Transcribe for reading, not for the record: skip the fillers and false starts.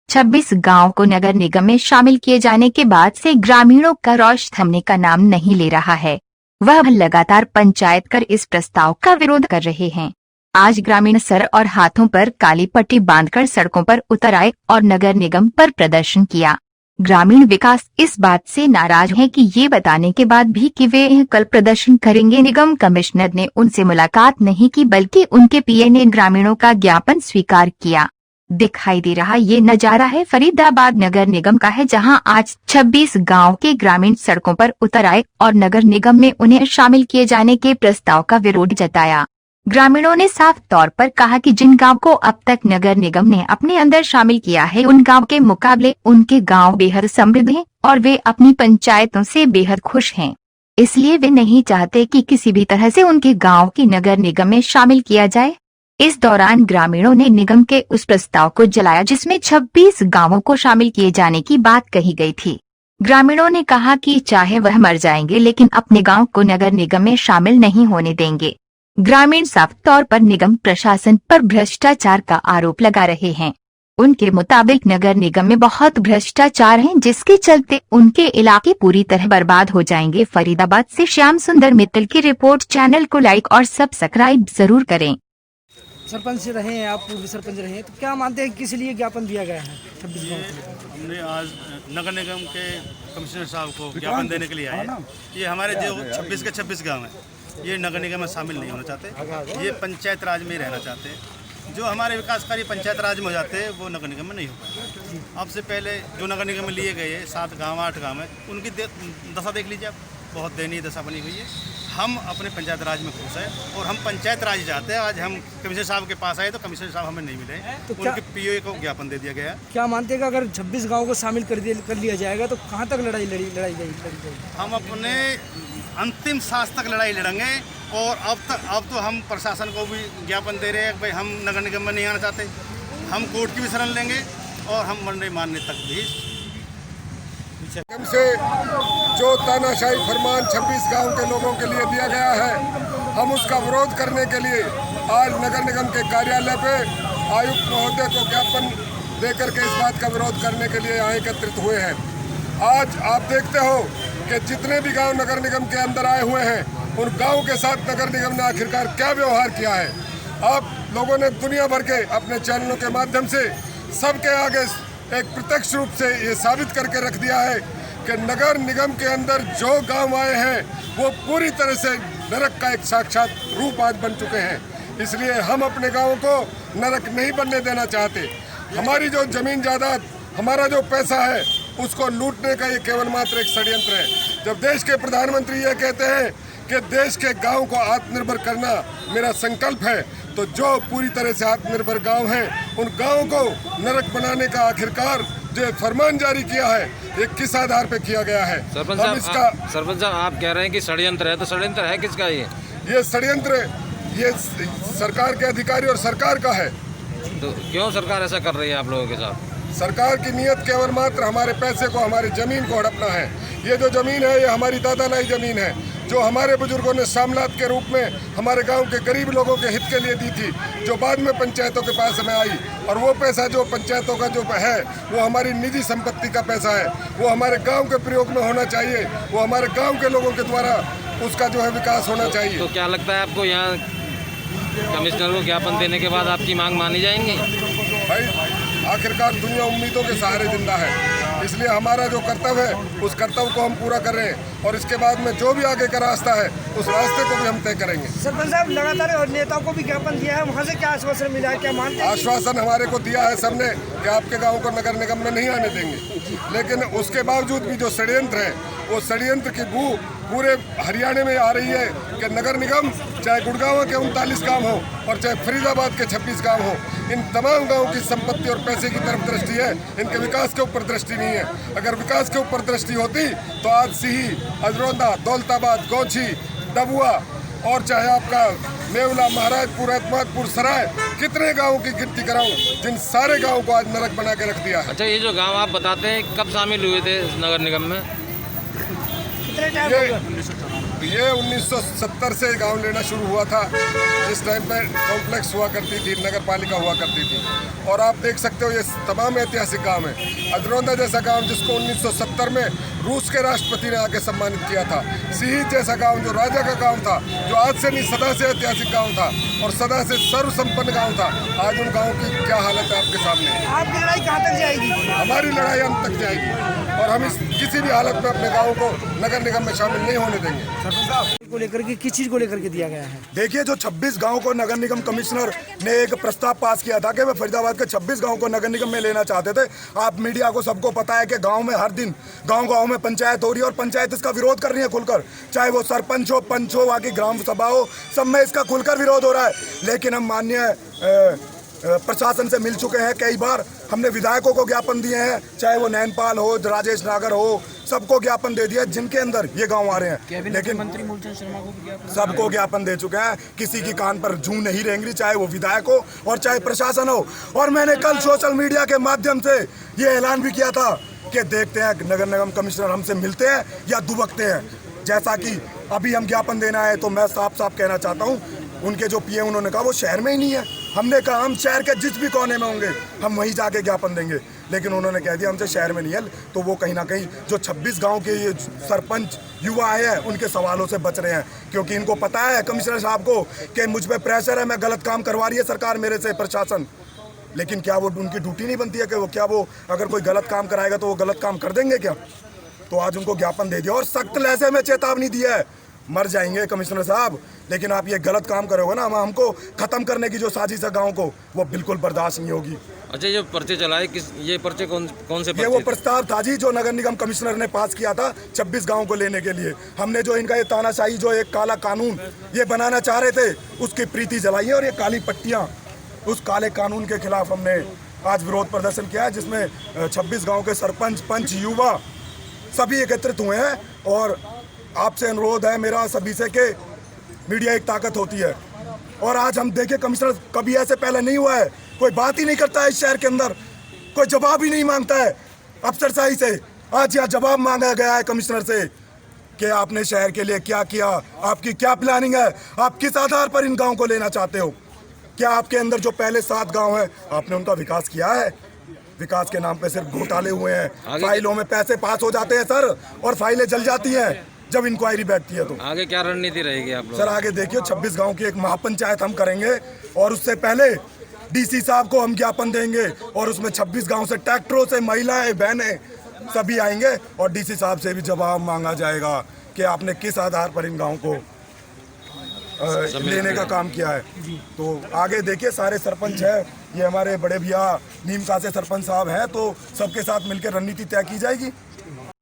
26 गांव को नगर निगम में शामिल किए जाने के बाद से ग्रामीणों का रोष थमने का नाम नहीं ले रहा है। वह लगातार पंचायत कर इस प्रस्ताव का विरोध कर रहे हैं। आज ग्रामीण सर और हाथों पर काली पट्टी बांधकर सड़कों पर उतर आए और नगर निगम पर प्रदर्शन किया। ग्रामीण विकास इस बात से नाराज है कि ये बताने के बाद भी कि वे कल प्रदर्शन करेंगे। निगम कमिश्नर ने उनसे मुलाकात नहीं की, बल्कि उनके पीए ने ग्रामीणों का ज्ञापन स्वीकार किया। दिखाई दे रहा ये नजारा है फरीदाबाद नगर निगम का है, जहां आज 26 गांव के ग्रामीण सड़कों पर उतर आए और नगर निगम में उन्हें शामिल किए जाने के प्रस्ताव का विरोध जताया। ग्रामीणों ने साफ तौर पर कहा कि जिन गांव को अब तक नगर निगम ने अपने अंदर शामिल किया है, उन गांव के मुकाबले उनके गांव बेहद समृद्ध हैं और वे अपनी पंचायतों से बेहद खुश हैं। इसलिए वे नहीं चाहते कि किसी भी तरह से उनके गांव की नगर निगम में शामिल किया जाए। इस दौरान ग्रामीणों ने निगम के उस प्रस्ताव को जलाया जिसमें 26 गांवों को शामिल किए जाने की बात कही गई थी। ग्रामीणों ने कहा कि चाहे वह मर जाएंगे, लेकिन अपने गांव को नगर निगम में शामिल नहीं होने देंगे। ग्रामीण साफ तौर पर निगम प्रशासन पर भ्रष्टाचार का आरोप लगा रहे हैं। उनके मुताबिक नगर निगम में बहुत भ्रष्टाचार है, जिसके चलते उनके इलाके पूरी तरह बर्बाद हो जाएंगे। फरीदाबाद से श्याम सुंदर मित्तल की रिपोर्ट। चैनल को लाइक और सब्सक्राइब जरूर करें। सरपंच रहे हैं आप, पूर्व सरपंच रहे हैं, तो क्या मानते हैं किस लिए ज्ञापन दिया गया है? 26 गाँव के लिए हमने आज नगर निगम के कमिश्नर साहब को ज्ञापन देने के लिए आए हैं। ये हमारे जो 26 के 26 गांव हैं, ये नगर निगम में शामिल नहीं होना चाहते। ये पंचायत राज में रहना चाहते हैं। जो हमारे विकास कार्य पंचायत राज में हो जाते हैं, वो नगर निगम में नहीं हो पाते। अब से पहले जो नगर निगम में लिए गए 7 गाँव 8 गाँव है, उनकी दशा देख लीजिए आप, बहुत दयनीय दशा बनी हुई है। हम अपने पंचायत राज में खुश हैं और हम पंचायत राज चाहते हैं। आज हम कमिश्नर साहब के पास आए तो कमिश्नर साहब हमें नहीं मिले, तो उनके पीओ को ज्ञापन दे दिया गया है। क्या मानते हैं कि अगर 26 गाँव को शामिल कर लिया जाएगा तो कहाँ तक लड़ाई जाएगी? हम अपने अंतिम सांस तक लड़ाई लड़ेंगे। और अब तो हम प्रशासन को भी ज्ञापन दे रहे हैं कि भाई हम नगर निगम में नहीं आना चाहते। हम कोर्ट की भी शरण लेंगे और हम मरने मारने तक भी। से जो तानाशाही फरमान 26 गांव के लोगों के लिए दिया गया है, हम उसका विरोध करने के लिए आज नगर निगम के कार्यालय पे आयुक्त महोदय को ज्ञापन देकर के इस बात का विरोध करने के लिए यहाँ एकत्रित हुए हैं। आज आप देखते हो कि जितने भी गांव नगर निगम के अंदर आए हुए हैं, उन गाँव के साथ नगर निगम ने आखिरकार क्या व्यवहार किया है। आप लोगों ने दुनिया भर के अपने चैनलों के माध्यम से सबके आगे एक प्रत्यक्ष रूप से ये साबित करके रख दिया है कि नगर निगम के अंदर जो गांव आए हैं, वो पूरी तरह से नरक का एक साक्षात रूप आज बन चुके हैं। इसलिए हम अपने गाँव को नरक नहीं बनने देना चाहते। हमारी जो जमीन जायदाद, हमारा जो पैसा है, उसको लूटने का ये केवल मात्र एक षड्यंत्र है। जब देश के प्रधानमंत्री ये कहते हैं कि देश के गाँव को आत्मनिर्भर करना मेरा संकल्प है, तो जो पूरी तरह से आत्मनिर्भर गांव हैं, उन गांवों को नरक बनाने का आखिरकार जो फरमान जारी किया है, ये किस आधार पे किया गया है? सरपंच साहब आप कह रहे हैं कि षड्यंत्र है, तो षड्यंत्र है किसका? ये षड्यंत्र ये सरकार के अधिकारी और सरकार का है। तो क्यों सरकार ऐसा कर रही है आप लोगों के साथ? सरकार की नीयत केवल मात्र हमारे पैसे को, हमारी जमीन को हड़पना है। ये जो जमीन है, ये हमारी दादालाई जमीन है, जो हमारे बुजुर्गों ने सामलात के रूप में हमारे गांव के गरीब लोगों के हित के लिए दी थी, जो बाद में पंचायतों के पास में आई। और वो पैसा जो पंचायतों का जो है, वो हमारी निजी संपत्ति का पैसा है। वो हमारे गांव के प्रयोग में होना चाहिए, वो हमारे गांव के लोगों के द्वारा उसका जो है विकास होना चाहिए। तो क्या लगता है आपको, यहाँ कमिश्नर को ज्ञापन देने के बाद आपकी मांग मानी जाएंगी? भाई आखिरकार दुनिया उम्मीदों के सहारे जिंदा है, इसलिए हमारा जो कर्तव्य है, उस कर्तव्य को हम पूरा कर रहे हैं। और इसके बाद में जो भी आगे का रास्ता है, उस रास्ते को भी हम तय करेंगे। सरपंच साहब, लगातार और नेताओं को भी ज्ञापन दिया है, वहाँ से क्या आश्वासन मिला है? क्या मानते हैं? आश्वासन हमारे को दिया है सबने कि आपके गाँव को नगर निगम में नहीं आने देंगे, लेकिन उसके बावजूद भी जो षड्यंत्र है, वो षड्यंत्र की बू पूरे हरियाणा में आ रही है कि नगर निगम चाहे गुड़गांव के 39 गांव हो और चाहे फरीदाबाद के 26 गांव हो, इन तमाम गांवों की संपत्ति और पैसे की तरफ दृष्टि है, इनके विकास के ऊपर दृष्टि नहीं है। अगर विकास के ऊपर दृष्टि होती तो आज सिही, अजरौंदा, दौलताबाद, गौछी, डबुआ और चाहे आपका मेवला, महाराजपुर, अहमदपुर, सराय, कितने गाँवों की गिनती कराऊं, जिन सारे गाँवों को आज नरक बना के रख दिया है। अच्छा, ये जो गाँव आप बताते हैं, कब शामिल हुए थे नगर निगम में? कितने टाइम हो गया? ये 1970 से गांव लेना शुरू हुआ था, जिस टाइम पे कॉम्प्लेक्स हुआ करती थी, नगर पालिका हुआ करती थी। और आप देख सकते हो ये तमाम ऐतिहासिक गांव है। अदरौंदा जैसा गांव जिसको 1970 में रूस के राष्ट्रपति ने आके सम्मानित किया था, सीहीद जैसा गांव जो राजा का गांव था, जो आज से नहीं सदा से ऐतिहासिक गांव था और सदा से सर्वसंपन्न गांव था, आज उन गाँव की क्या हालत है आपके सामने। आपकी लड़ाई कहाँ तक जाएगी? हमारी लड़ाई अंत तक जाएगी और हम किसी भी हालत में अपने गाँव को नगर निगम में शामिल नहीं होने देंगे। को लेकर के किस चीज को लेकर के दिया गया है? देखिए, जो 26 गांव को नगर निगम कमिश्नर ने एक प्रस्ताव पास किया था कि वे फरीदाबाद के 26 गांव को नगर निगम में लेना चाहते थे। आप मीडिया को सबको पता है कि गांव में हर दिन गांव में पंचायत हो रही है और पंचायत इसका विरोध कर रही है खुलकर, चाहे वो सरपंच हो, पंच हो, वहाँ की ग्राम सभा हो, सब में इसका खुलकर विरोध हो रहा है। लेकिन हम माननीय प्रशासन से मिल चुके हैं, कई बार हमने विधायकों को ज्ञापन दिए हैं, चाहे वो नैनपाल हो, राजेश नागर हो, सबको ज्ञापन दे दिया जिनके अंदर ये गांव आ रहे हैं। लेकिन मंत्री मूलचंद शर्मा को सबको ज्ञापन दे चुके हैं, किसी की कान पर जूं नहीं रेंगरी, चाहे वो विधायक हो और चाहे प्रशासन हो। और मैंने कल सोशल मीडिया के माध्यम से ये ऐलान भी किया था कि देखते हैं नगर निगम कमिश्नर हमसे मिलते हैं या दुबकते हैं। जैसा कि अभी हम ज्ञापन देना है, तो मैं साफ साफ कहना चाहता हूँ, उनके जो पीए उन्होंने कहा वो शहर में ही नहीं है। हमने कहा हम शहर के जिस भी कोने में होंगे हम वहीं जाके ज्ञापन देंगे, लेकिन उन्होंने कह दिया हमसे शहर में नहीं है। तो वो कहीं ना कहीं जो 26 गांव के ये सरपंच युवा आए हैं उनके सवालों से बच रहे हैं, क्योंकि इनको पता है कमिश्नर साहब को कि मुझ पर प्रेशर है, मैं गलत काम करवा रही है सरकार मेरे से, प्रशासन। लेकिन क्या वो उनकी ड्यूटी नहीं बनती है कि वो अगर कोई गलत काम कराएगा तो वो गलत काम कर देंगे क्या? तो आज उनको ज्ञापन दे दिया और सख्त लहजे में चेतावनी दी है, मर जाएंगे कमिश्नर साहब, लेकिन आप ये गलत काम करोगे ना, हमको खत्म करने की जो साजिश है गाँव को, वो बिल्कुल बर्दाश्त नहीं होगी। अच्छा, ये पर्चे चलाए ये पर्चे कौन से पर्चे? ये वो प्रस्ताव था जी जो नगर निगम कमिश्नर ने पास किया था 26 गांव को लेने के लिए। हमने जो इनका ये तानाशाही जो एक काला कानून ये बनाना चाह रहे थे, उसकी प्रीति जलाई है और ये काली पट्टियां, उस काले कानून के खिलाफ हमने आज विरोध प्रदर्शन किया है, जिसमें 26 गाँव के सरपंच, पंच, युवा सभी एकत्रित हुए हैं। और आपसे अनुरोध है मेरा सभी से कि मीडिया एक ताकत होती है, और आज हम देखें कमिश्नर कभी ऐसे पहले नहीं हुआ है, कोई बात ही नहीं करता है इस शहर के अंदर, कोई जवाब ही नहीं मांगता है अफसरशाही से। आज यहाँ जवाब मांगा गया है कमिश्नर से कि आपने शहर के लिए क्या किया, आपकी क्या प्लानिंग है, आप किस आधार पर इन गाँव को लेना चाहते हो, क्या आपके अंदर जो पहले 7 गाँव हैं आपने उनका विकास किया है? विकास के नाम पे सिर्फ घोटाले हुए हैं, फाइलों में पैसे पास हो जाते हैं सर, और फाइलें जल जाती हैं जब इंक्वायरी बैठती है। तो आगे क्या रणनीति रहेगी आप लोग? सर आगे देखिए 26 गांव की एक महापंचायत हम करेंगे, और उससे पहले डीसी साहब को हम ज्ञापन देंगे, और उसमें 26 गांव से ट्रैक्टरों से महिलाएं, बहनें सभी आएंगे, और डीसी साहब से भी जवाब मांगा जाएगा कि आपने किस आधार पर इन गाँव को लेने का काम किया है। तो आगे देखिए सारे सरपंच है, ये हमारे बड़े भैया नीमका से सरपंच साहब हैं, तो सबके साथ मिलकर रणनीति तय की जाएगी।